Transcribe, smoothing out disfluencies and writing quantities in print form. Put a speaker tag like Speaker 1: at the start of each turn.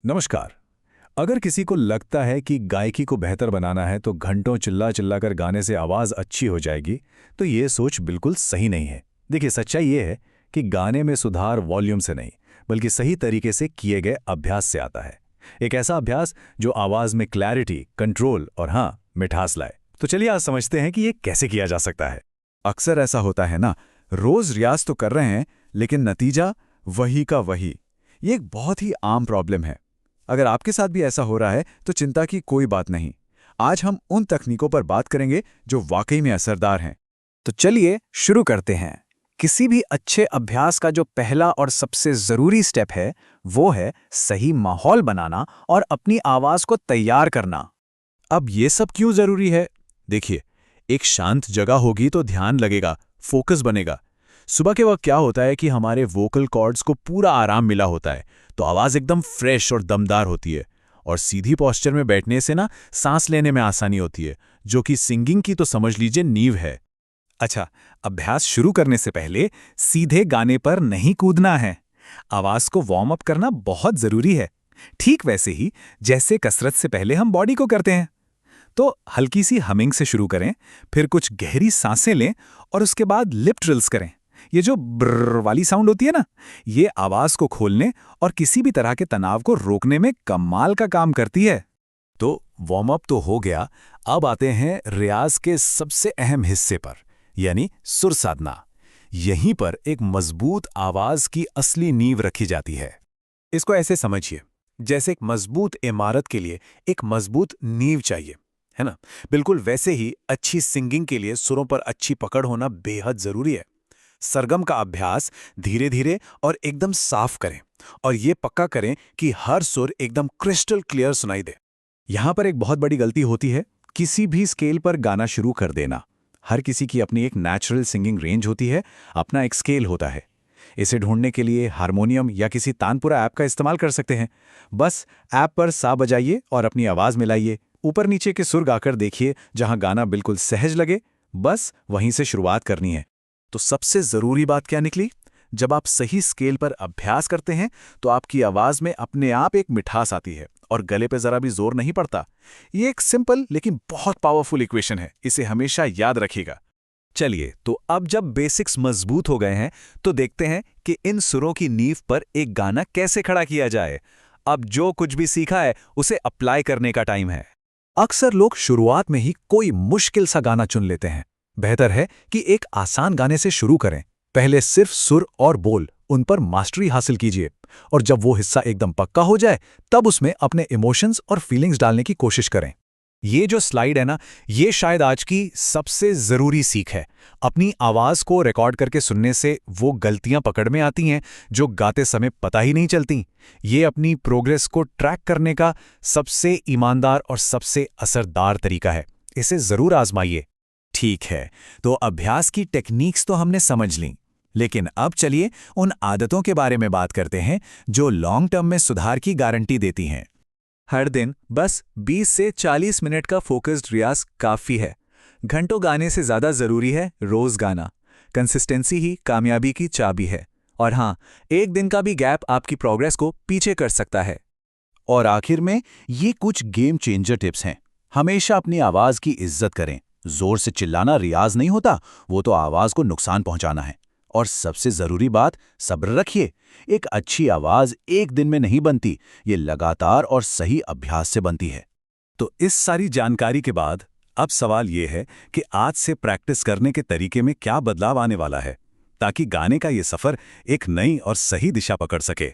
Speaker 1: नमस्कार। अगर किसी को लगता है कि गायकी को बेहतर बनाना है तो घंटों चिल्ला चिल्ला कर गाने से आवाज़ अच्छी हो जाएगी, तो ये सोच बिल्कुल सही नहीं है। देखिए, सच्चाई ये है कि गाने में सुधार वॉल्यूम से नहीं, बल्कि सही तरीके से किए गए अभ्यास से आता है। एक ऐसा अभ्यास जो आवाज़ में क्लैरिटी, कंट्रोल और हाँ, मिठास लाए। तो चलिए आज समझते हैं कि ये कैसे किया जा सकता है।
Speaker 2: अक्सर ऐसा होता है ना, रोज रियाज तो कर रहे हैं लेकिन नतीजा वही का वही। ये एक बहुत ही आम प्रॉब्लम है। अगर आपके साथ भी ऐसा हो रहा है तो चिंता की कोई बात नहीं। आज हम उन तकनीकों पर बात करेंगे जो वाकई में असरदार हैं।
Speaker 3: तो चलिए शुरू करते हैं। किसी भी अच्छे अभ्यास का जो पहला और सबसे जरूरी स्टेप है वो है सही माहौल बनाना और अपनी आवाज को तैयार करना।
Speaker 2: अब ये सब क्यों जरूरी है? देखिए, एक शांत जगह होगी तो ध्यान लगेगा, फोकस बनेगा। सुबह के वक्त क्या होता है कि हमारे वोकल कॉर्ड्स को पूरा आराम मिला होता है, तो आवाज़ एकदम फ्रेश और दमदार होती है। और सीधी पोस्चर में बैठने से ना सांस लेने में आसानी होती है, जो कि सिंगिंग की तो समझ लीजिए नींव है।
Speaker 3: अच्छा, अभ्यास शुरू करने से पहले सीधे गाने पर नहीं कूदना है। आवाज को वार्म अप करना बहुत जरूरी है, ठीक वैसे ही जैसे कसरत से पहले हम बॉडी को करते हैं। तो हल्की सी हमिंग से शुरू करें, फिर कुछ गहरी सांसें लें और उसके बाद लिप ट्रिल्स करें। ये जो ब्रर वाली साउंड होती है ना, ये आवाज को खोलने और किसी भी तरह के तनाव को रोकने में कमाल का काम करती है।
Speaker 2: तो वार्म अप तो हो गया, अब आते हैं रियाज के सबसे अहम हिस्से पर, यानी सुर साधना। यहीं पर एक मजबूत आवाज की असली नींव रखी जाती है।
Speaker 3: इसको ऐसे समझिए, जैसे एक मजबूत इमारत के लिए एक मजबूत नींव चाहिए, है ना? बिल्कुल वैसे ही अच्छी सिंगिंग के लिए सुरों पर अच्छी पकड़ होना बेहद जरूरी है। सरगम का अभ्यास धीरे धीरे और एकदम साफ करें और ये पक्का करें कि हर सुर एकदम क्रिस्टल क्लियर सुनाई दे। यहाँ पर एक बहुत बड़ी गलती होती है, किसी भी स्केल पर गाना शुरू कर देना। हर किसी की अपनी एक नेचुरल सिंगिंग रेंज होती है, अपना एक स्केल होता है। इसे ढूंढने के लिए हारमोनियम या किसी तानपुरा ऐप का इस्तेमाल कर सकते हैं। बस ऐप पर सा बजाइए और अपनी आवाज़ मिलाइए। ऊपर नीचे के सुर गाकर देखिए, जहां गाना बिल्कुल सहज लगे, बस वहीं से शुरुआत करनी है। तो सबसे ज़रूरी बात क्या निकली? जब आप सही स्केल पर अभ्यास करते हैं तो आपकी आवाज़ में अपने आप एक मिठास आती है और गले पे ज़रा भी जोर नहीं पड़ता। ये एक सिंपल लेकिन बहुत पावरफुल इक्वेशन है, इसे हमेशा याद रखिएगा। चलिए, तो अब जब बेसिक्स मजबूत हो गए हैं तो देखते हैं कि इन सुरों की नींव पर एक गाना कैसे खड़ा किया जाए। अब जो कुछ भी सीखा है उसे अप्लाई करने का टाइम है। अक्सर लोग शुरुआत में ही कोई मुश्किल सा गाना चुन लेते हैं। बेहतर है कि एक आसान गाने से शुरू करें। पहले सिर्फ सुर और बोल, उन पर मास्टरी हासिल कीजिए और जब वो हिस्सा एकदम पक्का हो जाए तब उसमें अपने इमोशंस और फीलिंग्स डालने की कोशिश करें। ये जो स्लाइड है ना, ये शायद आज की सबसे ज़रूरी सीख है। अपनी आवाज़ को रिकॉर्ड करके सुनने से वो गलतियां पकड़ में आती हैं जो गाते समय पता ही नहीं चलती। ये अपनी प्रोग्रेस को ट्रैक करने का सबसे ईमानदार और सबसे असरदार तरीका है। इसे ज़रूर आजमाइए। ठीक है, तो अभ्यास की टेक्निक्स तो हमने समझ लीं, लेकिन अब चलिए उन आदतों के बारे में बात करते हैं जो लॉन्ग टर्म में सुधार की गारंटी देती हैं। हर दिन बस 20 से 40 मिनट का फोकस्ड रियाज काफ़ी है। घंटों गाने से ज़्यादा ज़रूरी है रोज़ गाना। कंसिस्टेंसी ही कामयाबी की चाबी है। और हाँ, एक दिन का भी गैप आपकी प्रोग्रेस को पीछे कर सकता है।
Speaker 2: और आखिर में ये कुछ गेम चेंजर टिप्स हैं। हमेशा अपनी आवाज़ की इज्जत करें। जोर से चिल्लाना रियाज नहीं होता, वो तो आवाज़ को नुकसान पहुंचाना है। और सबसे ज़रूरी बात, सब्र रखिए। एक अच्छी आवाज़ एक दिन में नहीं बनती, ये लगातार और सही अभ्यास से बनती है।
Speaker 1: तो इस सारी जानकारी के बाद अब सवाल ये है कि आज से प्रैक्टिस करने के तरीके में क्या बदलाव आने वाला है, ताकि गाने का ये सफ़र एक नई और सही दिशा पकड़ सके।